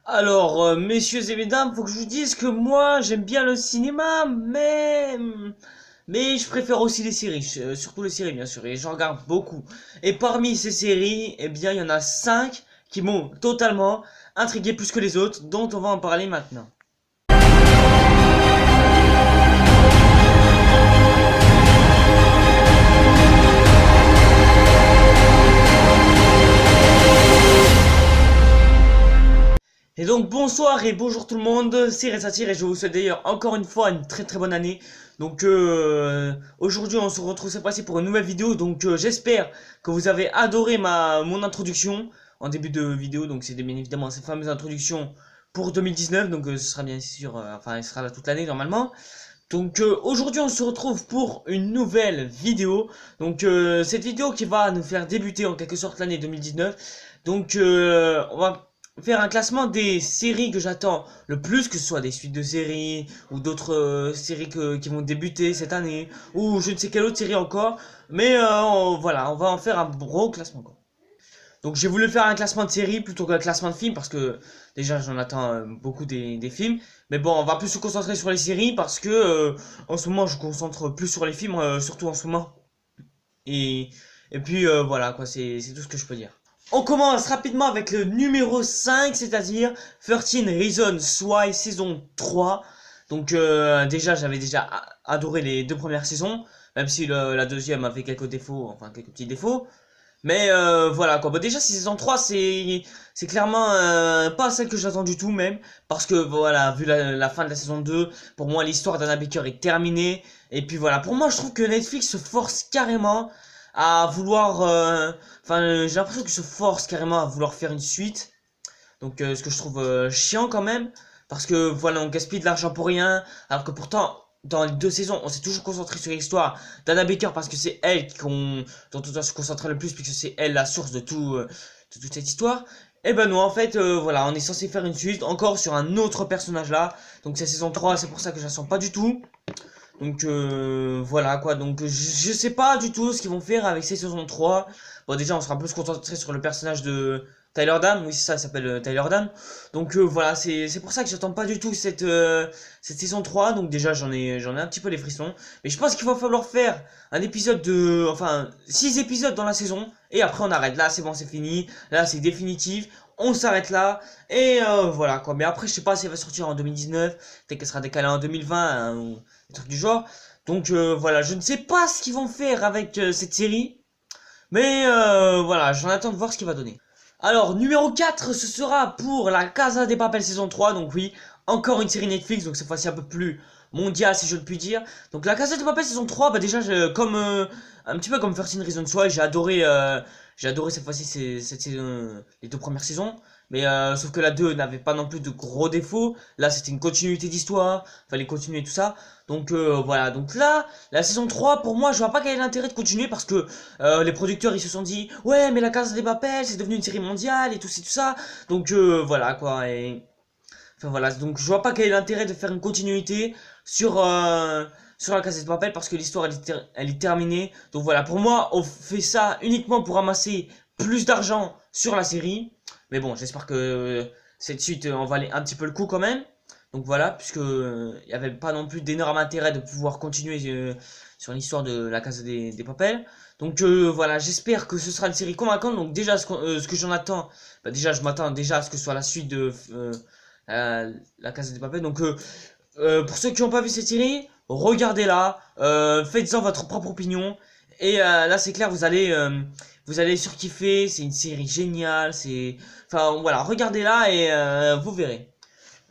Alors, messieurs et mesdames, faut que je vous dise que moi, j'aime bien le cinéma, mais je préfère aussi les séries, surtout les séries, bien sûr, et j'en regarde beaucoup. Et parmi ces séries, eh bien, il y en a 5 qui m'ont totalement intrigué plus que les autres, dont on va en parler maintenant. Et donc bonsoir et bonjour tout le monde, c'est Resatir et je vous souhaite d'ailleurs encore une fois une très très bonne année. Donc aujourd'hui on se retrouve cette fois-ci pour une nouvelle vidéo. Donc j'espère que vous avez adoré mon introduction en début de vidéo. Donc c'est bien évidemment cette fameuse introduction pour 2019. Donc ce sera bien sûr, enfin il sera là toute l'année normalement. Donc aujourd'hui on se retrouve pour une nouvelle vidéo. Donc cette vidéo qui va nous faire débuter en quelque sorte l'année 2019. Donc on va faire un classement des séries que j'attends le plus, que ce soit des suites de séries ou d'autres séries qui vont débuter cette année ou je ne sais quelle autre série encore. Mais voilà, on va en faire un gros classement quoi. Donc j'ai voulu faire un classement de séries plutôt qu'un classement de films parce que déjà j'en attends beaucoup des films. Mais bon, on va plus se concentrer sur les séries parce que en ce moment je concentre plus sur les films, surtout en ce moment. Et, et puis voilà quoi, c'est tout ce que je peux dire. On commence rapidement avec le numéro 5, c'est-à-dire 13 Reasons Why saison 3. Donc déjà j'avais déjà adoré les deux premières saisons, même si la deuxième avait quelques défauts, enfin quelques petits défauts. Mais voilà quoi. Bah, déjà saison 3 c'est clairement pas celle que j'attends du tout même parce que voilà, vu la fin de la saison 2, pour moi l'histoire d'Anna Baker est terminée et puis voilà, pour moi je trouve que Netflix se force carrément à vouloir j'ai l'impression qu'ils se forcent carrément à vouloir faire une suite. Donc ce que je trouve chiant quand même parce que voilà, on gaspille de l'argent pour rien alors que pourtant dans les deux saisons, on s'est toujours concentré sur l'histoire d'Anna Baker parce que c'est elle dont on doit se concentrer le plus puisque c'est elle la source de de toute cette histoire. Et ben non, en fait, voilà, on est censé faire une suite encore sur un autre personnage là. Donc c'est saison 3, c'est pour ça que je la sens pas du tout. Donc voilà quoi, donc je sais pas du tout ce qu'ils vont faire avec ces saison 3. Bon déjà on sera plus concentré sur le personnage de Tyler Dam, oui c'est ça, il s'appelle Tyler Dam. Donc voilà, c'est pour ça que j'attends pas du tout cette saison 3. Donc déjà j'en ai un petit peu les frissons. Mais je pense qu'il va falloir faire un épisode enfin 6 épisodes dans la saison. Et après on arrête, là c'est bon c'est fini, là c'est définitif. On s'arrête là et voilà quoi. Mais après je sais pas si elle va sortir en 2019, peut-être qu'elle sera décalée en 2020 hein, ou des trucs du genre. Donc voilà, je ne sais pas ce qu'ils vont faire avec cette série, mais voilà, j'en attends de voir ce qu'il va donner. Alors numéro 4, ce sera pour la Casa de Papel saison 3. Donc oui, encore une série Netflix, donc cette fois-ci un peu plus mondiale si je ne puis dire. Donc la Casa de Papel saison 3, bah déjà comme un petit peu comme 13 Reasons Why, j'ai adoré cette fois-ci cette saison, les deux premières saisons. Mais sauf que la 2 n'avait pas non plus de gros défauts. Là, c'était une continuité d'histoire. Fallait continuer tout ça. Donc voilà. Donc là, la saison 3, pour moi, je vois pas quel est l'intérêt de continuer parce que les producteurs, ils se sont dit, ouais, mais la Casa des Papel, c'est devenu une série mondiale et tout ça. Donc voilà quoi. Et enfin voilà. Donc je vois pas quel est l'intérêt de faire une continuité sur la Casa des Papel parce que l'histoire elle est terminée. Donc voilà. Pour moi, on fait ça uniquement pour ramasser plus d'argent sur la série. Mais bon, j'espère que cette suite en valait un petit peu le coup quand même. Donc voilà, puisque il n'y avait pas non plus d'énorme intérêt de pouvoir continuer sur l'histoire de la Casa des Papel. Donc voilà, j'espère que ce sera une série convaincante. Donc déjà, ce que j'en attends, bah déjà je m'attends déjà à ce que ce soit la suite de la Casa des Papel. Donc pour ceux qui n'ont pas vu cette série, regardez-la, faites-en votre propre opinion. Et là, c'est clair, vous allez surkiffer. C'est une série géniale. Enfin voilà, regardez-la et vous verrez.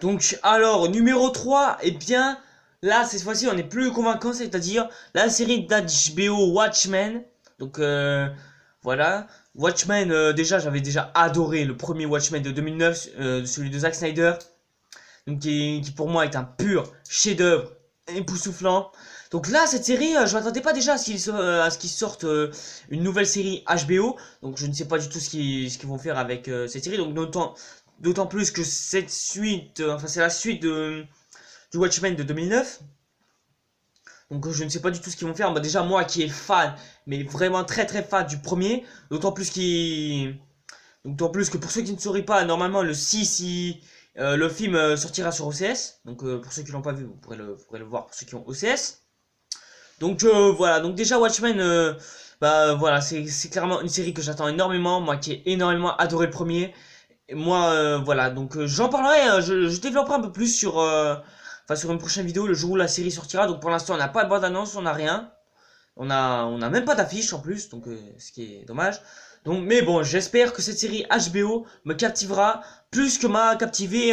Donc alors numéro 3, eh bien là cette fois-ci on est plus convaincant, c'est-à-dire la série d'HBO Watchmen. Donc voilà, Watchmen déjà j'avais déjà adoré le premier Watchmen de 2009, celui de Zack Snyder. Donc qui pour moi est un pur chef-d'œuvre époustouflant. Donc là cette série je m'attendais pas déjà à ce qu'ils sortent une nouvelle série HBO. Donc je ne sais pas du tout ce qu'ils vont faire avec cette série. Donc d'autant plus que cette suite, enfin c'est la suite du Watchmen de 2009. Donc je ne sais pas du tout ce qu'ils vont faire. Bah, déjà moi qui est fan, mais vraiment très très fan du premier. D'autant plus que pour ceux qui ne sauraient pas, normalement le 6 Le film sortira sur OCS, donc pour ceux qui l'ont pas vu, vous pourrez le voir pour ceux qui ont OCS. Donc voilà, donc déjà Watchmen, bah voilà, c'est clairement une série que j'attends énormément, moi qui ai énormément adoré le premier. Et moi, voilà, donc j'en parlerai, je développerai un peu plus sur, enfin sur une prochaine vidéo le jour où la série sortira. Donc pour l'instant, on n'a pas de bande annonce, on n'a rien. On a même pas d'affiche en plus, donc ce qui est dommage. Donc, mais bon, j'espère que cette série HBO me captivera plus que m'a captivé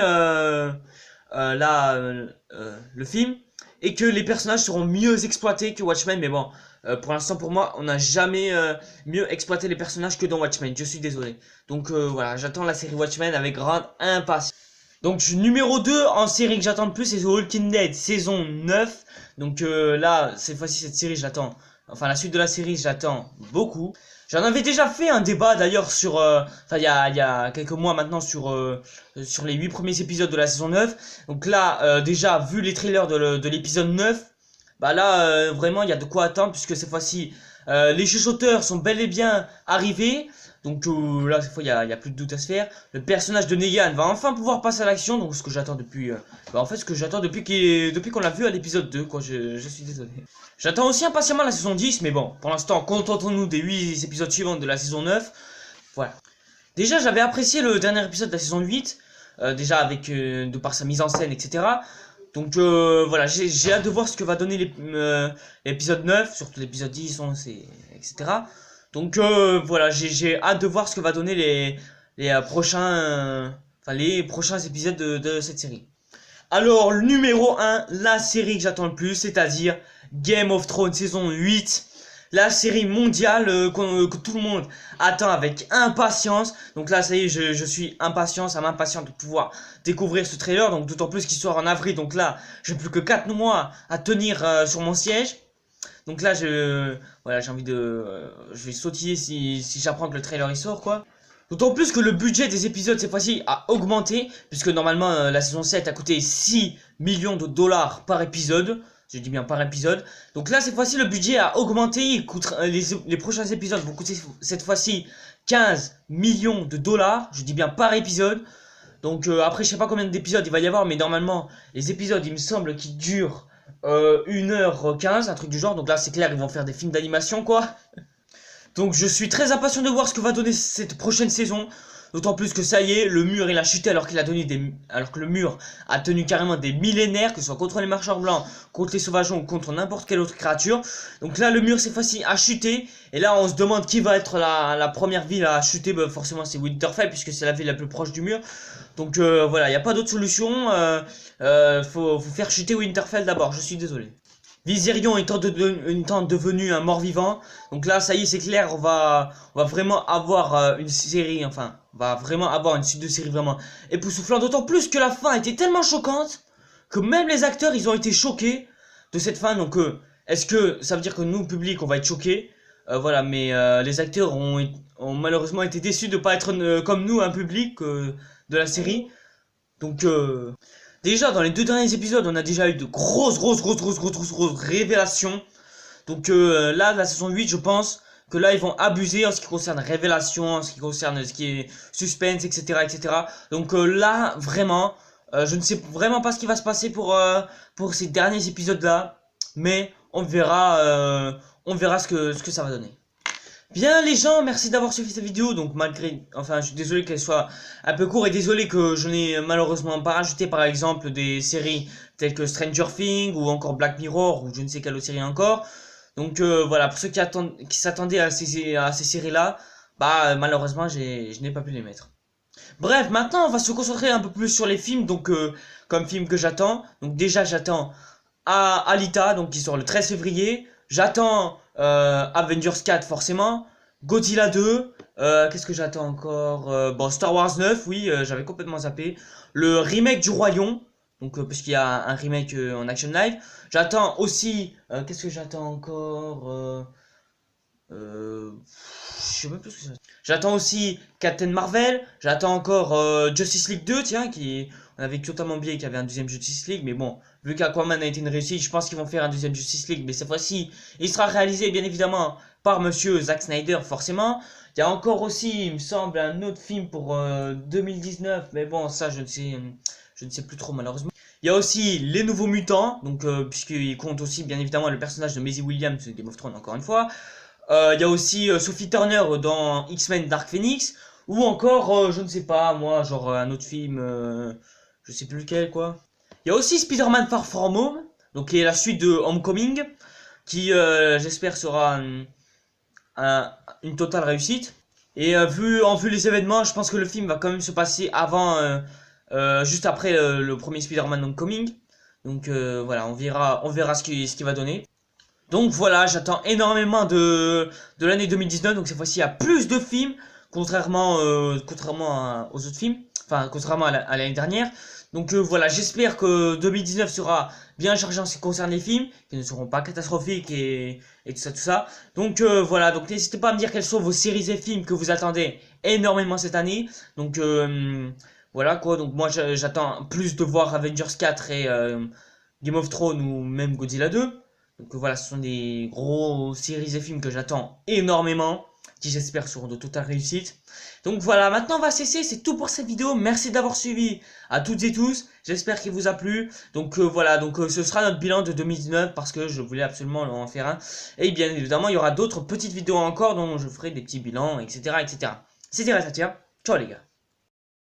le film, et que les personnages seront mieux exploités que Watchmen. Mais bon, pour l'instant, pour moi, on n'a jamais mieux exploité les personnages que dans Watchmen. Je suis désolé. Donc voilà, j'attends la série Watchmen avec grande impatience. Donc numéro 2 en série que j'attends le plus, c'est The Walking Dead saison 9. Donc là, cette fois-ci, cette série, j'attends. Enfin, la suite de la série, j'attends beaucoup. J'en avais déjà fait un débat d'ailleurs sur, enfin il y a quelques mois maintenant sur les 8 premiers épisodes de la saison 9. Donc là, déjà vu les trailers de l'épisode 9, bah là vraiment il y a de quoi attendre, puisque cette fois-ci les chuchoteurs sont bel et bien arrivés. Donc là cette fois il y a plus de doute à se faire. Le personnage de Negan va enfin pouvoir passer à l'action, donc ce que j'attends depuis bah en fait ce que j'attends depuis qu'on l'a vu à l'épisode 2 quoi, je suis désolé. J'attends aussi impatiemment la saison 10, mais bon, pour l'instant, contentons-nous des 8 épisodes suivants de la saison 9. Voilà. Déjà, j'avais apprécié le dernier épisode de la saison 8, déjà avec, de par sa mise en scène, etc. Donc voilà, j'ai hâte de voir ce que va donner l'épisode 9, surtout l'épisode 10, 11, etc. Donc voilà, j'ai hâte de voir ce que va donner les prochains épisodes de cette série. Alors, le numéro 1, la série que j'attends le plus, c'est-à-dire Game of Thrones saison 8. La série mondiale que tout le monde attend avec impatience. Donc là, ça y est, je suis impatient, ça m'impatiente de pouvoir découvrir ce trailer. Donc d'autant plus qu'il sort en avril. Donc là, j'ai plus que 4 mois à tenir sur mon siège. Donc là, voilà, j'ai envie je vais sautiller si j'apprends que le trailer il sort, quoi. D'autant plus que le budget des épisodes cette fois-ci a augmenté, puisque normalement la saison 7 a coûté 6 millions de dollars par épisode. Je dis bien par épisode. Donc là cette fois-ci le budget a augmenté, les prochains épisodes vont coûter cette fois-ci 15 millions de dollars. Je dis bien par épisode. Donc après je sais pas combien d'épisodes il va y avoir, mais normalement les épisodes il me semble qu'ils durent 1h15, un truc du genre. Donc là c'est clair, ils vont faire des films d'animation quoi. Donc je suis très impatient de voir ce que va donner cette prochaine saison. D'autant plus que ça y est, le mur il a chuté alors que le mur a tenu carrément des millénaires, que ce soit contre les marcheurs blancs, contre les sauvageons ou contre n'importe quelle autre créature. Donc là le mur cette fois-ci a chuté. Et là on se demande qui va être la première ville à chuter. Bah, forcément c'est Winterfell, puisque c'est la ville la plus proche du mur. Donc voilà, il n'y a pas d'autre solution. Faut faire chuter Winterfell d'abord, je suis désolé. Viserion étant devenu un mort-vivant. Donc là, ça y est, c'est clair, on va vraiment avoir une série, enfin, on va vraiment avoir une suite de série vraiment époustouflante. D'autant plus que la fin était tellement choquante que même les acteurs, ils ont été choqués de cette fin. Donc, est-ce que ça veut dire que nous, public, on va être choqués? Voilà, mais les acteurs ont malheureusement été déçus de ne pas être comme nous, un public de la série. Donc, déjà, dans les 2 derniers épisodes, on a déjà eu de grosses révélations. Donc là, la saison 8, je pense que là, ils vont abuser en ce qui concerne révélations, en ce qui concerne ce qui est suspense, etc. etc. Donc là, vraiment, je ne sais vraiment pas ce qui va se passer pour ces derniers épisodes-là. Mais on verra ce que ça va donner. Bien les gens, merci d'avoir suivi cette vidéo. Donc enfin je suis désolé qu'elle soit un peu courte et désolé que je n'ai malheureusement pas rajouté par exemple des séries telles que Stranger Things ou encore Black Mirror ou je ne sais quelle autre série encore. Donc voilà, pour ceux qui s'attendaient à ces séries là, bah malheureusement je n'ai pas pu les mettre. Bref, maintenant on va se concentrer un peu plus sur les films, donc comme film que j'attends. Donc déjà j'attends Alita, donc qui sort le 13 février. J'attends Avengers 4 forcément, Godzilla 2, qu'est-ce que j'attends encore, bon Star Wars 9, oui, j'avais complètement zappé, le remake du Roi Lion, donc parce qu'il y a un remake en Action Live. J'attends aussi, qu'est-ce que j'attends encore, je sais même plus ce que c'est. J'attends aussi Captain Marvel, j'attends encore Justice League 2, tiens, on avait totalement oublié qu'il y avait un deuxième Justice League, mais bon, vu qu'Aquaman a été une réussite, je pense qu'ils vont faire un deuxième Justice League, mais cette fois-ci, il sera réalisé bien évidemment par monsieur Zack Snyder forcément. Il y a encore aussi, il me semble, un autre film pour 2019, mais bon, ça je ne sais plus trop malheureusement. Il y a aussi Les Nouveaux Mutants, donc puisqu'il compte aussi bien évidemment le personnage de Maisie Williams de Game of Thrones encore une fois. Il y a aussi Sophie Turner dans X-Men Dark Phoenix, ou encore, je ne sais pas, moi, genre un autre film, je sais plus lequel quoi. Il y a aussi Spider-Man Far From Home, donc qui est la suite de Homecoming, qui j'espère sera une totale réussite. Et vu les événements, je pense que le film va quand même se passer avant, juste après le premier Spider-Man Homecoming. Donc voilà, on verra ce qu'il va donner. Donc voilà, j'attends énormément de l'année 2019. Donc cette fois-ci, il y a plus de films, contrairement aux autres films. Enfin, contrairement à l'année dernière. Donc voilà, j'espère que 2019 sera bien chargé en ce qui concerne les films, qui ne seront pas catastrophiques et tout ça, tout ça. Donc voilà, donc n'hésitez pas à me dire quelles sont vos séries et films que vous attendez énormément cette année. Donc voilà quoi, donc moi j'attends plus de voir Avengers 4 et Game of Thrones ou même Godzilla 2. Donc voilà, ce sont des gros séries et films que j'attends énormément, qui j'espère seront de totale réussite. Donc voilà, maintenant on va cesser, c'est tout pour cette vidéo. Merci d'avoir suivi à toutes et tous, j'espère qu'il vous a plu. Donc voilà, donc ce sera notre bilan de 2019 parce que je voulais absolument en faire un. Et bien évidemment, il y aura d'autres petites vidéos encore dont je ferai des petits bilans, etc. etc. C'était Rasatia, ciao les gars.